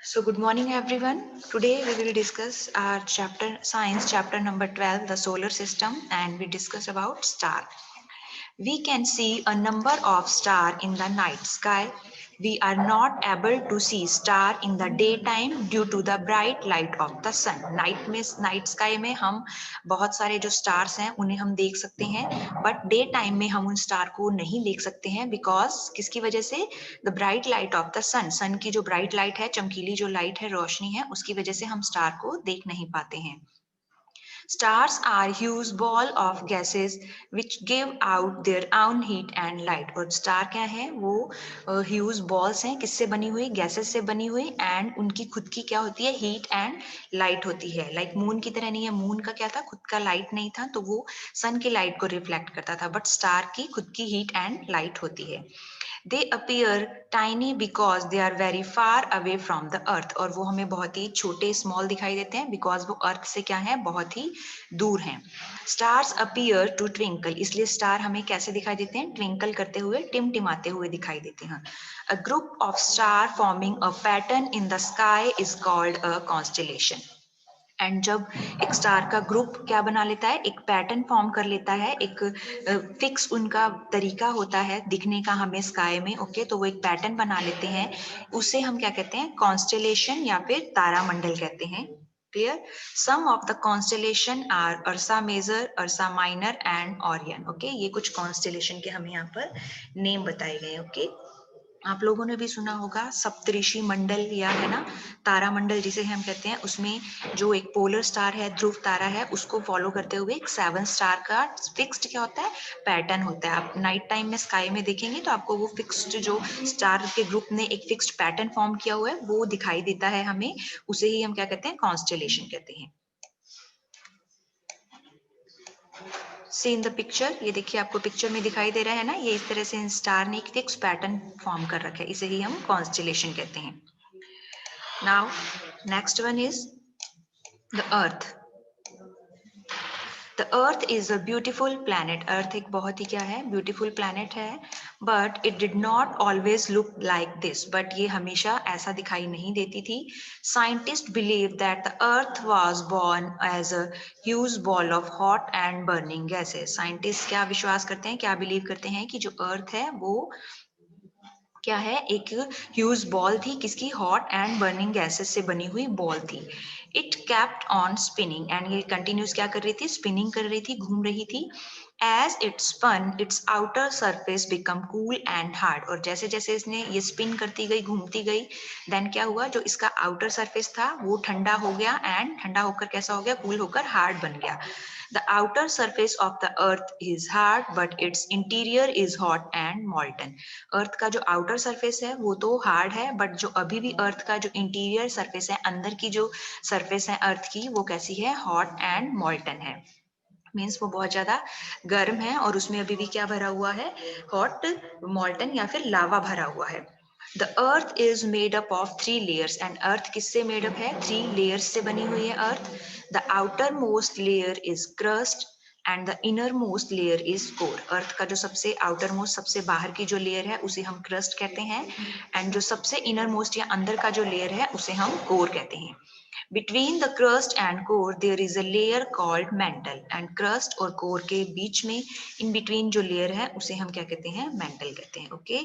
So good morning everyone. Today we will discuss our chapter science chapter number 12, the solar system, and we discuss about star. We can see a number of stars in the night sky. We are not able to see star in the daytime due to the bright light of the sun. Night sky में हम बहुत सारे जो stars हैं उन्हें हम देख सकते हैं, बट डे टाइम में हम उन स्टार को नहीं देख सकते हैं बिकॉज किसकी वजह से? The bright light of the sun की जो ब्राइट लाइट है, चमकीली जो लाइट है, रोशनी है, उसकी वजह से हम स्टार को देख नहीं पाते हैं. Stars are huge ball of gases which give out their own heat and light. और स्टार क्या है? वो ह्यूज बॉल्स हैं, किससे बनी हुई? गैसेस से बनी हुई, एंड उनकी खुद की क्या होती है? हीट एंड लाइट होती है. लाइक मून की तरह नहीं है. मून का क्या था? खुद का लाइट नहीं था, तो वो सन की लाइट को रिफ्लेक्ट करता था, बट स्टार की खुद की हीट एंड लाइट होती है. They appear tiny because they are very far away from the earth. और वो हमें बहुत ही छोटे स्मॉल दिखाई देते हैं बिकॉज वो अर्थ से क्या है? बहुत ही दूर हैं. Stars appear to twinkle. इसलिए स्टार हमें कैसे दिखाई देते हैं? ट्विंकल करते हुए, टिमटिमाते हुए दिखाई देते हैं. A group of star forming a pattern in the sky is called a constellation. And जब एक स्टार का ग्रुप क्या बना लेता है? एक पैटर्न फॉर्म कर लेता है, एक फिक्स उनका तरीका होता है दिखने का हमें स्काई में. ओके, तो वो एक पैटर्न बना लेते हैं, उसे हम क्या कहते हैं? कॉन्स्टेलेशन या फिर तारामंडल कहते हैं. Clear? Some of the constellation are ursa major, ursa minor and Orion. Okay, ये कुछ कॉन्स्टेलेशन के हमें यहाँ पर नेम बताए गए. ओके, आप लोगों ने भी सुना होगा सप्तऋषि मंडल, या है ना तारा मंडल जिसे हम कहते हैं. उसमें जो एक पोलर स्टार है, ध्रुव तारा है, उसको फॉलो करते हुए एक 7 स्टार का फिक्स्ड क्या होता है? पैटर्न होता है. आप नाइट टाइम में स्काई में देखेंगे तो आपको वो फिक्स्ड जो स्टार के ग्रुप ने एक फिक्स्ड पैटर्न फॉर्म किया हुआ है वो दिखाई देता है हमें. उसे ही हम क्या कहते हैं? कॉन्स्टेलेशन कहते हैं. सी इन द पिक्चर, ये देखिए आपको पिक्चर में दिखाई दे रहा है ना, ये इस तरह से स्टार ने एक फिक्स पैटर्न फॉर्म कर रखा है, इसे ही हम कॉन्स्टेलेशन कहते हैं. Now next one is the earth. The earth is a beautiful planet. Earth एक बहुत ही क्या है? ब्यूटीफुल प्लैनेट है. But it did not always look like this. But ये हमेशा ऐसा दिखाई नहीं देती थी. Scientist believe that the earth was born as a huge ball of hot and burning gases. Scientist क्या विश्वास करते हैं, क्या बिलीव करते हैं कि जो अर्थ है वो क्या है? एक ह्यूज बॉल थी. किसकी? हॉट एंड बर्निंग गैसेस से बनी हुई बॉल थी. It kept on spinning. And ये कंटिन्यूस क्या कर रही थी? स्पिनिंग कर रही थी, घूम रही थी. As it spun its outer surface become cool and hard. और जैसे जैसे इसने ये स्पिन करती गई, घूमती गई, देन क्या हुआ? जो इसका आउटर सरफेस था वो ठंडा हो गया, एंड ठंडा होकर कैसा हो गया? कूल होकर हार्ड बन गया. The outer surface of the earth is hard but its interior is hot and molten. अर्थ का जो आउटर सरफेस है वो तो हार्ड है, बट जो अभी भी अर्थ का जो इंटीरियर सरफेस है, अंदर की जो सरफेस है अर्थ की, वो कैसी है? हॉट एंड मॉल्टन है. मीन्स वो बहुत ज्यादा गर्म है और उसमें अभी भी क्या भरा हुआ है? हॉट, मॉल्टन या फिर लावा भरा हुआ है. The earth is made up of 3 layers. And earth किससे मेड अप है? 3 लेयर्स से बनी हुई है earth. The outermost layer is crust and the innermost layer is core. Earth का जो सबसे आउटर मोस्ट, सबसे बाहर की जो लेयर है उसे हम क्रस्ट कहते हैं, एंड जो सबसे इनर मोस्ट या अंदर का जो लेयर है उसे हम कोर कहते हैं. Between the crust and core there is a layer called mantle. And crust और core के बीच में in between जो layer है उसे हम क्या कहते हैं? mantle कहते हैं. ओके,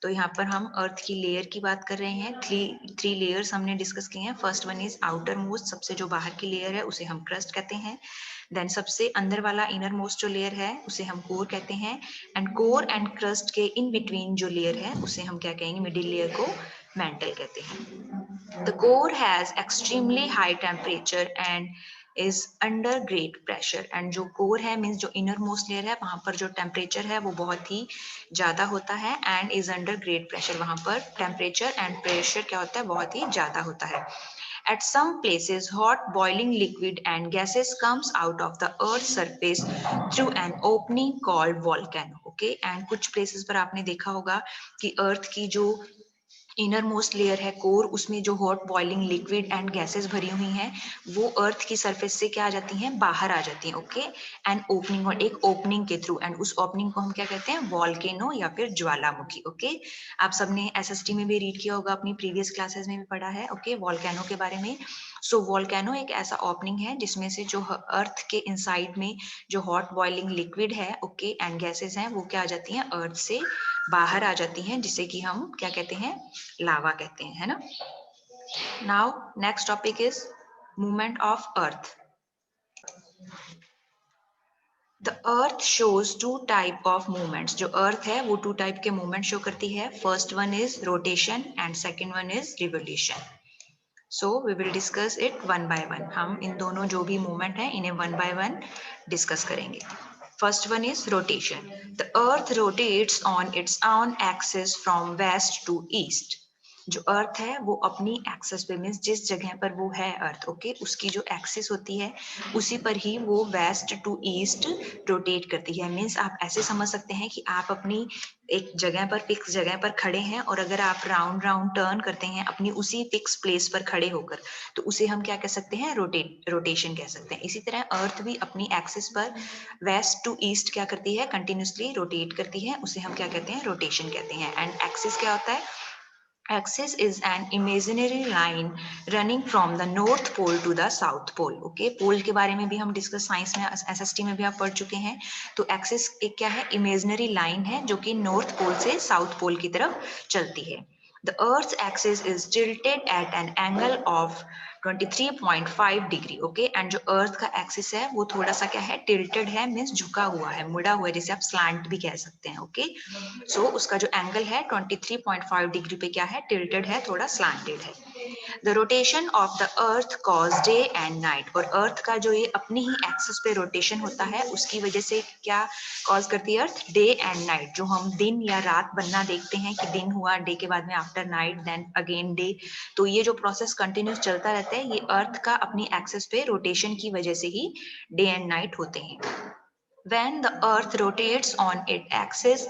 तो यहाँ पर हम अर्थ की लेयर की बात कर रहे हैं. थ्री लेयर्स हमने डिस्कस किए हैं. First one is outer most, सबसे जो बाहर की लेयर है उसे हम क्रस्ट कहते हैं. देन सबसे अंदर वाला इनर मोस्ट जो लेयर है उसे हम कोर कहते हैं. एंड कोर एंड क्रस्ट के इन बिटवीन जो लेयर है उसे हम क्या कहेंगे? मिडिल लेयर को मेंटल कहते हैं. The core has extremely high temperature and is under great pressure. And जो कोर है मीन्स जो इनर मोस्ट लेयर है, वहां पर जो टेम्परेचर है वो बहुत ही ज्यादा होता है, and is under great pressure. वहां पर टेम्परेचर एंड प्रेशर क्या होता है? बहुत ही ज्यादा होता है. At some places, hot boiling liquid and gases comes out of the earth's surface through an opening called volcano. Okay, and कुछ places पर आपने देखा होगा कि अर्थ की जो इनर मोस्ट लेयर है कोर, उसमें जो hot boiling liquid and gases भरी हुई हैं वो अर्थ की सरफेस से क्या आ जाती हैं, बाहर आ जाती हैं, ओके। एंड ओपनिंग, और एक ओपनिंग के थ्रू, एंड उस ओपनिंग को हम क्या कहते हैं, वॉल्केनो या फिर ज्वालामुखी, ओके। आप सबने एसएसटी में भी रीड किया होगा, अपनी प्रीवियस क्लासेस में भी पढ़ा है, ओके, वॉल्केनो के बारे में। सो वॉल्केनो एक ऐसा ओपनिंग है जिसमें से जो अर्थ के इनसाइड में जो हॉट बॉइलिंग लिक्विड है, ओके, एंड गैसेस हैं वो क्या आ जाती हैं, अर्थ से बाहर आ जाती हैं, जिसे कि हम क्या कहते हैं, लावा कहते हैं, है ना। Now next topic is movement of earth. The earth shows two type of movements. जो अर्थ है वो टू टाइप के मूवमेंट शो करती है। First one is rotation and second one is revolution. So we will discuss it one by one. हम इन दोनों जो भी मूवमेंट है इन्हें वन बाय वन डिस्कस करेंगे। First one is rotation. The earth rotates on its own axis from west to east. जो earth है वो अपनी एक्सिस पे, मीन्स जिस जगह पर वो है अर्थ, ओके, उसकी जो एक्सिस होती है उसी पर ही वो वेस्ट टू ईस्ट रोटेट करती है। मीन्स आप ऐसे समझ सकते हैं कि आप अपनी एक जगह पर, फिक्स जगह पर खड़े हैं, और अगर आप राउंड राउंड टर्न करते हैं अपनी उसी फिक्स प्लेस पर खड़े होकर, तो उसे हम क्या कह सकते हैं, रोटेशन कह सकते हैं। इसी तरह अर्थ भी अपनी एक्सिस पर वेस्ट टू ईस्ट क्या करती है, कंटिन्यूसली रोटेट करती है, उसे हम क्या कहते हैं, रोटेशन कहते हैं। एंड एक्सिस क्या होता है, axis is an imaginary line running from the north pole to the south pole, okay। पोल के बारे में भी हम डिस्कस साइंस में, एसएसटी में भी आप पढ़ चुके हैं। तो एक्सिस एक क्या है, इमेजिनरी लाइन है जो कि नॉर्थ पोल से साउथ पोल की तरफ चलती है। The Earth's axis is tilted at an angle of 23.5 degree, okay. And जो अर्थ का एक्सिस है वो थोड़ा सा क्या है, टिल्टेड है, मीन्स झुका हुआ है, मुड़ा हुआ है, जिसे आप स्लैंट भी कह सकते हैं, ओके। सो उसका जो एंगल है 23.5 डिग्री पे क्या है, टिल्टेड है, थोड़ा स्लैंटेड है। The rotation of the earth cause day and night. और अर्थ का जो ये अपनी ही एक्सिस पे रोटेशन होता है उसकी वजह से क्या कॉज करती है अर्थ, डे एंड नाइट। जो हम दिन या रात बनना देखते हैं कि दिन हुआ, डे के बाद में after night, then again day, तो ये जो प्रोसेस कंटिन्यूस चलता रहता है, ये अर्थ का अपनी एक्सिस पे रोटेशन की वजह से ही डे एंड नाइट होते हैं। When the earth rotates on its axis,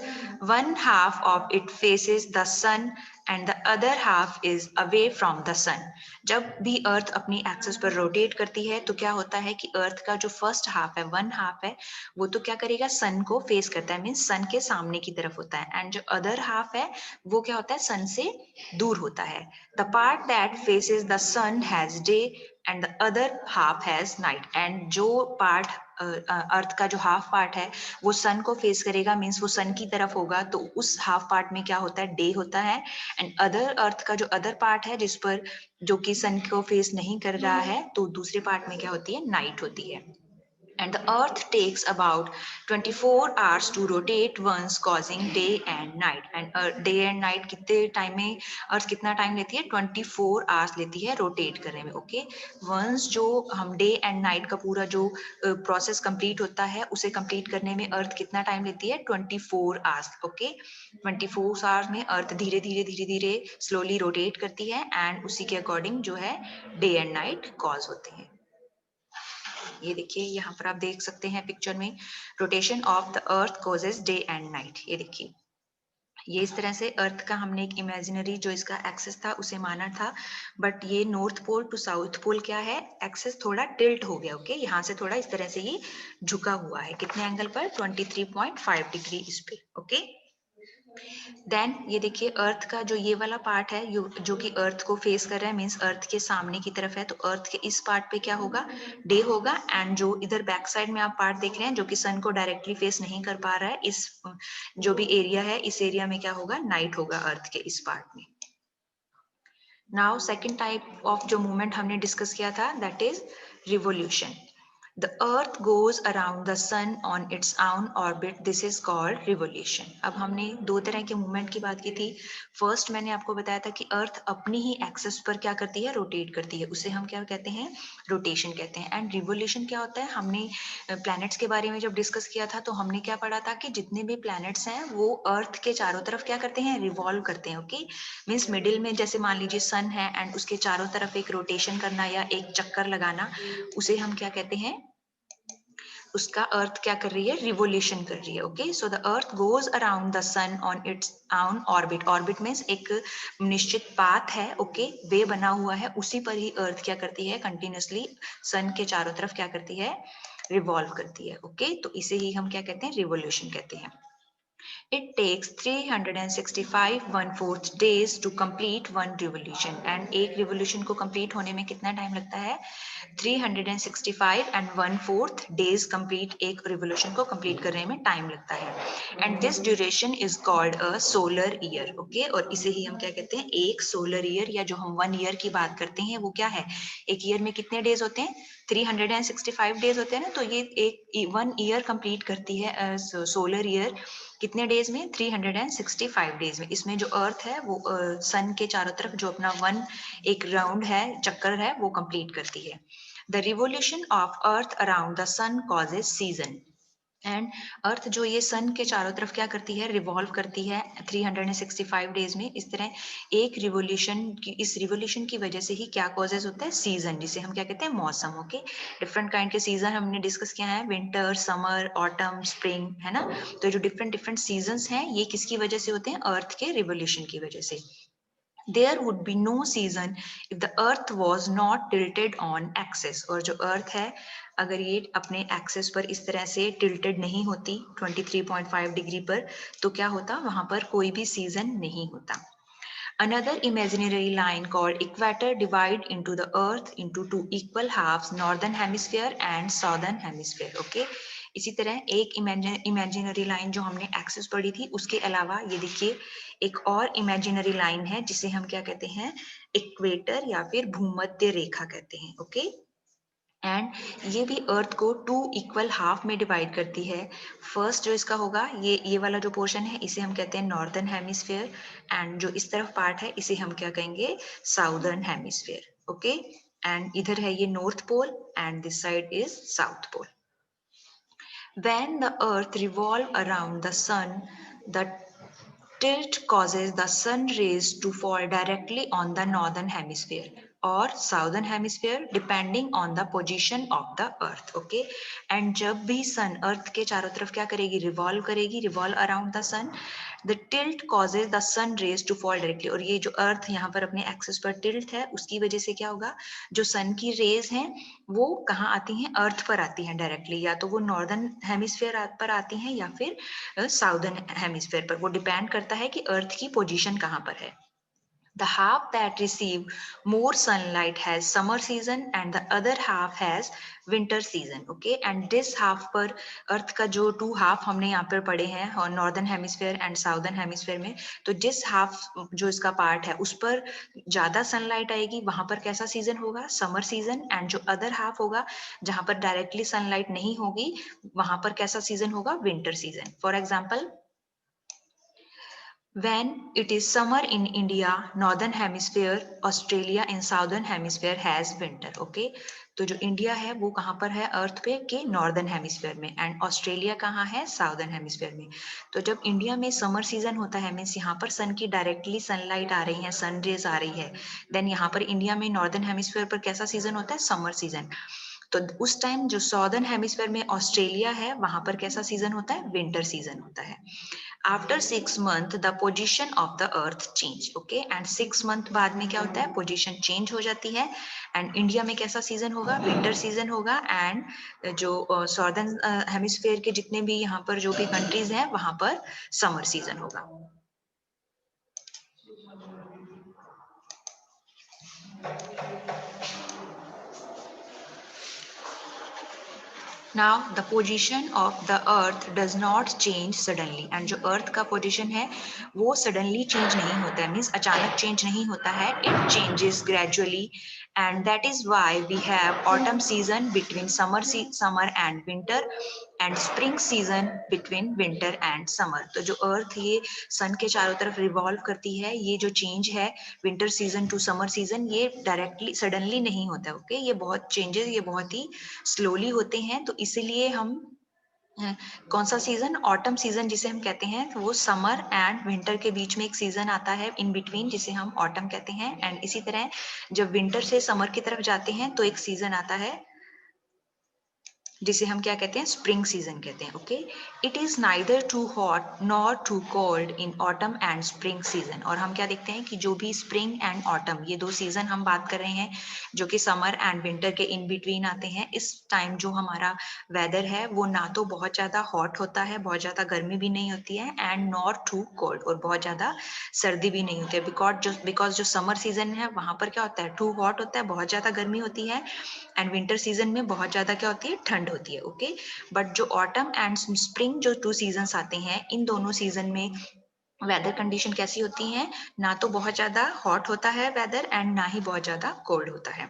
one half of it faces the sun and the other half is away from the sun. जब भी अर्थ अपनी एक्सिस पर रोटेट करती है तो क्या होता है कि अर्थ का जो फर्स्ट हाफ है, वन हाफ है, वो तो क्या करेगा, सन को फेस करता है, मीन्स सन के सामने की तरफ होता है। एंड जो अदर हाफ है वो क्या होता है, सन से दूर होता है। The part that faces the sun has day and the other half has night. And जो पार्ट अर्थ का जो हाफ पार्ट है वो सन को फेस करेगा, मीन्स वो सन की तरफ होगा, तो उस हाफ पार्ट में क्या होता है, डे होता है। एंड अदर अर्थ का जो अदर पार्ट है जिस पर, जो कि सन को फेस नहीं कर रहा है, तो दूसरे पार्ट में क्या होती है, नाइट होती है। And the earth takes about 24 hours to rotate once, causing day and night. And day and night कितने टाइम में, अर्थ कितना टाइम लेती है, 24 आवर्स लेती है रोटेट करने में, ओके। वंस जो हम डे एंड नाइट का पूरा जो प्रोसेस कंप्लीट होता है उसे कंप्लीट करने में अर्थ कितना टाइम लेती है, 24 आवर्स, ओके। 24 आवर्स में अर्थ धीरे धीरे धीरे धीरे स्लोली रोटेट करती है, एंड उसी के अकॉर्डिंग जो है डे एंड नाइट कॉज होते हैं। ये देखिए यहाँ पर आप देख सकते हैं पिक्चर में, rotation of the earth causes day and night. ये देखिए, ये इस तरह से अर्थ का हमने एक इमेजिनरी जो इसका एक्सेस था उसे माना था, बट ये north pole to south pole क्या है, एक्सेस थोड़ा टिल्ट हो गया, ओके। यहाँ से थोड़ा इस तरह से ही झुका हुआ है, कितने एंगल पर, 23.5 डिग्री इस पे, ओके। देन ये देखिए, अर्थ का जो ये वाला पार्ट है जो कि अर्थ को फेस कर रहा है, मीन्स अर्थ के सामने की तरफ है, तो अर्थ के इस पार्ट पे क्या होगा, डे होगा। एंड जो इधर बैक साइड में आप पार्ट देख रहे हैं जो कि सन को डायरेक्टली फेस नहीं कर पा रहा है, इस जो भी एरिया है इस एरिया में क्या होगा, नाइट होगा अर्थ के इस पार्ट में। नाउ सेकेंड टाइप ऑफ जो मूवमेंट हमने डिस्कस किया था, that is revolution. The earth goes around the sun on its own orbit. This is called revolution. अब हमने दो तरह के मूवमेंट की बात की थी। फर्स्ट मैंने आपको बताया था कि अर्थ अपनी ही एक्सिस पर क्या करती है, रोटेट करती है, उसे हम क्या कहते हैं, रोटेशन कहते हैं। एंड रिवोल्यूशन क्या होता है, हमने प्लैनेट्स के बारे में जब डिस्कस किया था तो हमने क्या पढ़ा था कि जितने भी प्लैनेट्स हैं वो अर्थ के चारों तरफ क्या करते हैं, रिवॉल्व करते हैं, ओके। मीन्स मिडिल में जैसे मान लीजिए सन है एंड उसके चारों तरफ एक रोटेशन करना या एक चक्कर लगाना, उसे हम क्या कहते हैं, उसका अर्थ क्या कर रही है, रिवोल्यूशन कर रही है। Okay, so the earth goes around the sun on its on orbit. Orbit means एक निश्चित पाथ है, ओके, वे बना हुआ है, उसी पर ही अर्थ क्या करती है, कंटिन्यूसली सन के चारों तरफ क्या करती है, रिवॉल्व करती है। ओके, तो इसे ही हम क्या कहते हैं, रिवोल्यूशन कहते हैं। It takes 365 1/4 days to complete one revolution and एक revolution को complete होने में कितना टाइम लगता है, 365 and 1/4 days complete एक revolution को complete करने में टाइम लगता है। And this duration is called a solar year, okay? और इसे ही हम क्या कहते हैं, एक solar year, या जो हम 1 year की बात करते हैं वो क्या है, एक year में कितने days होते हैं, 365 days होते हैं ना, तो ये एक 1 year complete करती है सोलर ईयर कितने डेज में, 365 डेज में। इसमें जो अर्थ है वो सन के चारों तरफ जो अपना एक राउंड है, चक्कर है, वो कंप्लीट करती है। The revolution of earth around the sun causes season. And earth जो ये सन के चारों तरफ क्या करती है, रिवॉल्व करती है 365 डेज में। इस तरह एक रिवोल्यूशन की, इस रिवोल्यूशन की वजह से ही क्या कॉजेज होता है, सीजन, जिसे हम क्या कहते हैं, मौसम। ओके, डिफरेंट काइंड के सीजन हमने डिस्कस किया है, विंटर, समर, ऑटम, स्प्रिंग, है ना। तो जो डिफरेंट डिफरेंट सीजन्स हैं ये किसकी वजह से होते हैं, अर्थ के रिवोल्यूशन की वजह से। There would be no season if the earth was not tilted on axis। और जो अर्थ है अगर ये अपने एक्सेस पर इस तरह से टिल्टेड नहीं होती 23.5 डिग्री पर, तो क्या होता, वहां पर कोई भी सीजन नहीं होता। Another imaginary line called equator divide into the earth into two equal halves, northern hemisphere and southern hemisphere। Okay, इसी तरह एक इमेजिनरी लाइन जो हमने एक्सिस पढ़ी थी, उसके अलावा ये देखिए एक और इमेजिनरी लाइन है जिसे हम क्या कहते हैं, इक्वेटर या फिर भूमध्य रेखा कहते हैं। ओके, एंड ये भी अर्थ को 2 इक्वल हाफ में डिवाइड करती है। फर्स्ट जो इसका होगा, ये वाला जो पोर्शन है इसे हम कहते हैं नॉर्दर्न हेमिस्फीयर, एंड जो इस तरफ पार्ट है इसे हम क्या कहेंगे, साउदर्न हेमिस्फीयर। ओके, एंड इधर है ये north pole and this side is south pole. When the earth revolves around the sun, the tilt causes the sun rays to fall directly on the northern hemisphere or southern hemisphere depending on the position of the earth। okay, and जब भी sun earth के चारों तरफ क्या करेगी, revolve around the sun, the tilt causes the sun rays to fall directly। और ये जो earth यहाँ पर अपने axis पर tilt है, उसकी वजह से क्या होगा, जो sun की rays हैं वो कहाँ आती हैं, अर्थ पर आती हैं डायरेक्टली, या तो वो नॉर्दर्न हेमिस्फीयर पर आती हैं या फिर साउदर्न हेमिस्फीयर पर, वो डिपेंड करता है कि अर्थ की पोजीशन कहाँ पर है। The half that receive more sunlight has summer season and the other half has winter season। okay, and this half पर अर्थ का जो 2 हाफ हमने यहाँ पर पढ़े हैं और northern hemisphere and southern hemisphere में, तो जिस हाफ जो इसका पार्ट है उस पर ज्यादा सनलाइट आएगी, वहां पर कैसा सीजन होगा, समर सीजन। एंड जो अदर हाफ होगा जहां पर डायरेक्टली सनलाइट नहीं होगी, वहां पर कैसा सीजन होगा, winter season. For example, when it is summer in India, northern hemisphere, Australia in southern hemisphere has winter। okay, तो जो इंडिया है वो कहाँ पर है अर्थ पे के नॉर्दर्न हेमिस्फीयर में, एंड ऑस्ट्रेलिया कहाँ है, साउदर्न हेमिस्फीयर में। तो जब इंडिया में समर सीजन होता है, मीन्स यहाँ पर सन की डायरेक्टली सनलाइट आ रही है, सन रेज आ रही है, देन यहाँ पर इंडिया में नॉर्दर्न हेमिस्फीयर पर कैसा सीजन होता है, समर सीजन। तो उस टाइम जो सॉर्दर्न हेमिस्फीयर में ऑस्ट्रेलिया है, वहां पर कैसा सीजन होता है, विंटर सीजन होता है। After 6 month the position of the earth change. Okay, and 6 month बाद में क्या होता है, पोजीशन चेंज हो जाती है, एंड इंडिया में कैसा सीजन होगा, विंटर सीजन होगा, एंड जो सॉर्दर्न हेमिस्फीयर के जितने भी यहाँ पर जो भी कंट्रीज हैं वहां पर समर सीजन होगा। Now the position of the earth does not change suddenly, and जो earth का position है वो suddenly change नहीं होता है, means अचानक change नहीं होता है, it changes gradually, and that is why we have autumn season between summer and winter and spring season between winter and summer। तो जो earth ये sun के चारों तरफ revolve करती है, ये जो change है winter season to summer season, ये directly suddenly नहीं होता है। okay, ये बहुत changes ये बहुत ही slowly होते हैं, तो इसीलिए हम कौन सा सीजन, ऑटम सीजन जिसे हम कहते हैं, तो वो समर एंड विंटर के बीच में एक सीजन आता है इन बिटवीन, जिसे हम ऑटम कहते हैं। एंड इसी तरह जब विंटर से समर की तरफ जाते हैं तो एक सीजन आता है जिसे हम क्या कहते हैं, स्प्रिंग सीजन कहते हैं। Okay, it is neither too hot nor too cold in autumn and spring season. और हम क्या देखते हैं कि जो भी स्प्रिंग एंड ऑटम, ये दो सीजन हम बात कर रहे हैं जो कि समर एंड विंटर के इन बिटवीन आते हैं, इस टाइम जो हमारा वेदर है वो ना तो बहुत ज़्यादा हॉट होता है, बहुत ज़्यादा गर्मी भी नहीं होती है, एंड नॉट टू कोल्ड, और बहुत ज़्यादा सर्दी भी नहीं होती है। बिकॉज जो समर सीजन है वहाँ पर क्या होता है, टू हॉट होता है, बहुत ज़्यादा गर्मी होती है, एंड विंटर सीजन में बहुत ज़्यादा क्या होती है, ठंड होती है। ओके, बट जो ऑटम एंड स्प्रिंग जो टू सीजन्स आते हैं, इन दोनों सीजन में वेदर कंडीशन कैसी होती हैं, ना तो बहुत ज़्यादा हॉट होता है वेदर एंड ना ही बहुत ज़्यादा कोल्ड होता है।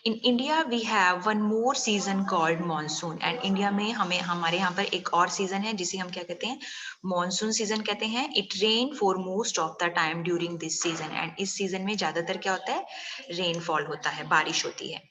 In India we have one more season called monsoon. And India में हमारे यहाँ पर एक और सीजन है जिसे हम क्या कहते हैं, मानसून सीजन कहते हैं। It rain for most of the time during this season. And इस सीजन में ज्यादातर क्या होता है, रेनफॉल होता है, बारिश होती है।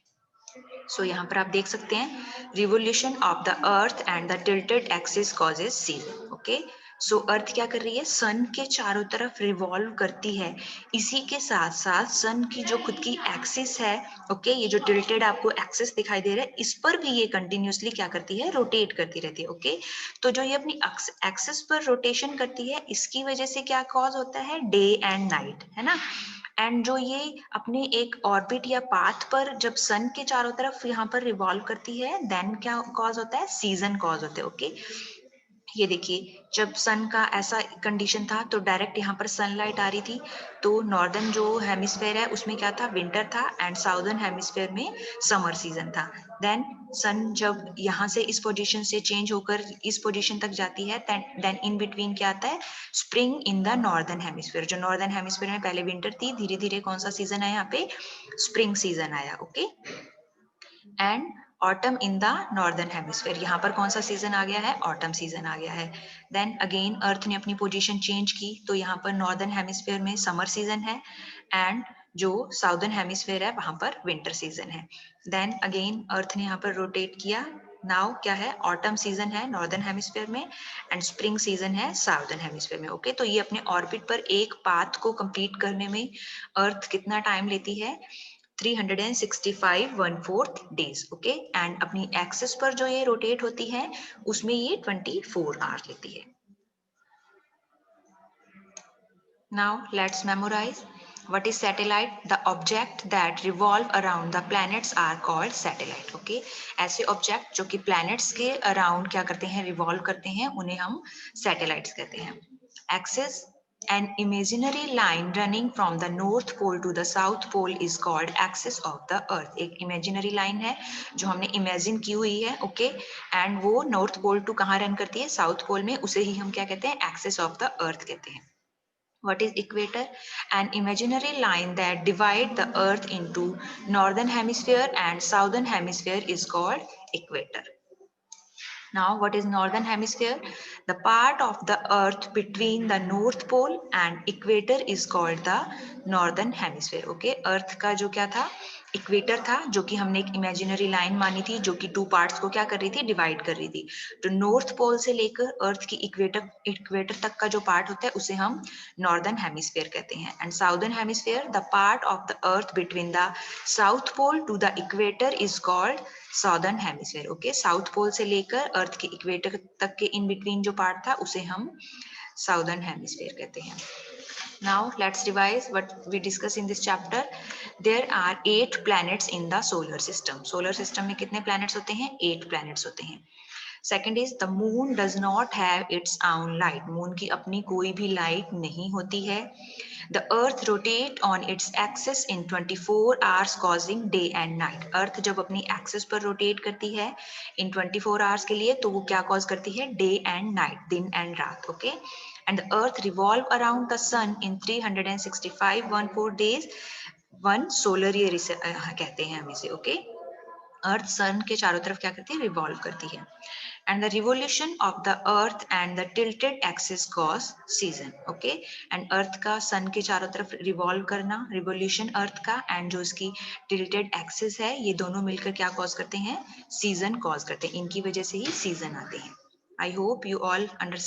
सो यहाँ पर आप देख सकते हैं, revolution of the earth and the tilted axis causes season. Okay, so earth क्या कर रही है, सन के चारों तरफ रिवॉल्व करती है, इसी के साथ साथ सन की जो खुद की एक्सिस है, ओके, ये जो टिल्टेड आपको एक्सिस दिखाई दे रहा है, इस पर भी ये कंटिन्यूसली क्या करती है, रोटेट करती रहती है। ओके, तो जो ये अपनी एक्सिस पर रोटेशन करती है, इसकी वजह से क्या कॉज होता है, डे एंड नाइट, है ना। एंड जो ये अपने एक ऑर्बिट या पाथ पर जब सन के चारों तरफ यहाँ पर रिवॉल्व करती है, देन क्या कॉज होता है, सीजन कॉज होते हैं। ओके, ये देखिए, जब सन का ऐसा कंडीशन था तो डायरेक्ट यहाँ पर सनलाइट आ रही थी, तो नॉर्दर्न जो हेमिस्फेयर है उसमें क्या था, विंटर था, एंड साउदर्न हेमिस्फेयर में समर सीजन था। देन सन जब यहाँ से इस पोजीशन से चेंज होकर इस पोजीशन तक जाती है, देन इन बिटवीन क्या आता है, spring in the northern hemisphere. जो नॉर्दर्न हेमिस्फेयर में पहले विंटर थी, धीरे धीरे कौन सा सीजन आया यहाँ पे, स्प्रिंग सीजन आया। Okay, and autumn in the northern hemisphere, यहाँ पर कौन सा सीजन आ गया है, ऑटम सीजन आ गया है। देन अगेन अर्थ ने अपनी पोजीशन चेंज की, तो यहाँ पर नॉर्दर्न हेमिस्फेयर में समर सीजन है, एंड जो साउदर्न हेमिस्फेयर है वहां पर विंटर सीजन है। देन अगेन अर्थ ने यहाँ पर रोटेट किया, नाउ क्या है, ऑटम सीजन है नॉर्दर्न हेमिस्फेयर में, एंड स्प्रिंग सीजन है साउदर्न हेमिस्फेयर में। ओके, तो ये अपने ऑर्बिट पर एक पाथ को कंप्लीट करने में अर्थ कितना टाइम लेती है, 365 1/4 डेज। ओके, एंड अपनी एक्सिस पर जो ये रोटेट होती है उसमें ये 24 आवर्स लेती है। Now let's memorize. What is satellite? The object that revolve around the planets are called satellite. Okay, ऐसे ऑब्जेक्ट जो कि planets के अराउंड क्या करते हैं, रिवॉल्व करते हैं, उन्हें हम satellites कहते हैं। Axis, an imaginary line running from the north pole to the south pole is called axis of the earth. एक imaginary line है जो हमने imagine की हुई है, ओके, एंड वो नॉर्थ पोल टू कहाँ रन करती है, साउथ पोल में, उसे ही हम क्या कहते हैं, एक्सिस ऑफ द अर्थ कहते हैं। What is equator? An imaginary line that divides the earth into northern hemisphere and southern hemisphere is called equator. Now, what is northern hemisphere? The part of the earth between the north pole and equator is called the northern hemisphere. Okay, earth का जो क्या था, equator था, जो कि हमने एक imaginary line मानी थी, जो कि टू पार्ट्स को क्या कर रही थी, डिवाइड कर रही थी। तो नॉर्थ पोल से लेकर अर्थ की इक्वेटर तक का जो पार्ट होता है उसे हम नॉर्दर्न हेमिस्फीयर कहते हैं। And southern hemisphere, the part of the earth between the south pole to the equator is called southern hemisphere. Okay, south pole से लेकर अर्थ के इक्वेटर तक के इन बिटवीन जो पार्ट था उसे हम साउदर्न हेमिस्फीयर कहते हैं। Now let's revise what we discussed in this chapter. There are 8 planets in the solar system. Solar system में कितने planets होते हैं, 8 planets होते हैं। Second is the moon does not have its own light. moon की अपनी कोई भी light नहीं होती है। The earth rotate on its axis in 24 hours causing day and night. earth जब अपनी axis पर rotate करती है in 24 hours के लिए, तो वो क्या cause करती है, day and night, दिन and रात। okay, and the earth revolve around the sun in 365 1/4 days, one solar year कहते हैं हम इसे। ओके, अर्थ सन के चारों तरफ क्या करती है, रिवॉल्व करती है। And the revolution of the earth and the tilted axis cause season. Okay, and earth का सन के चारों तरफ रिवॉल्व करना, रिवोल्यूशन अर्थ का, एंड जो इसकी टिल्टेड एक्सिस है, ये दोनों मिलकर क्या कॉज करते हैं, सीजन कॉज करते हैं। इनकी वजह से ही सीजन आते हैं। I hope you all understand.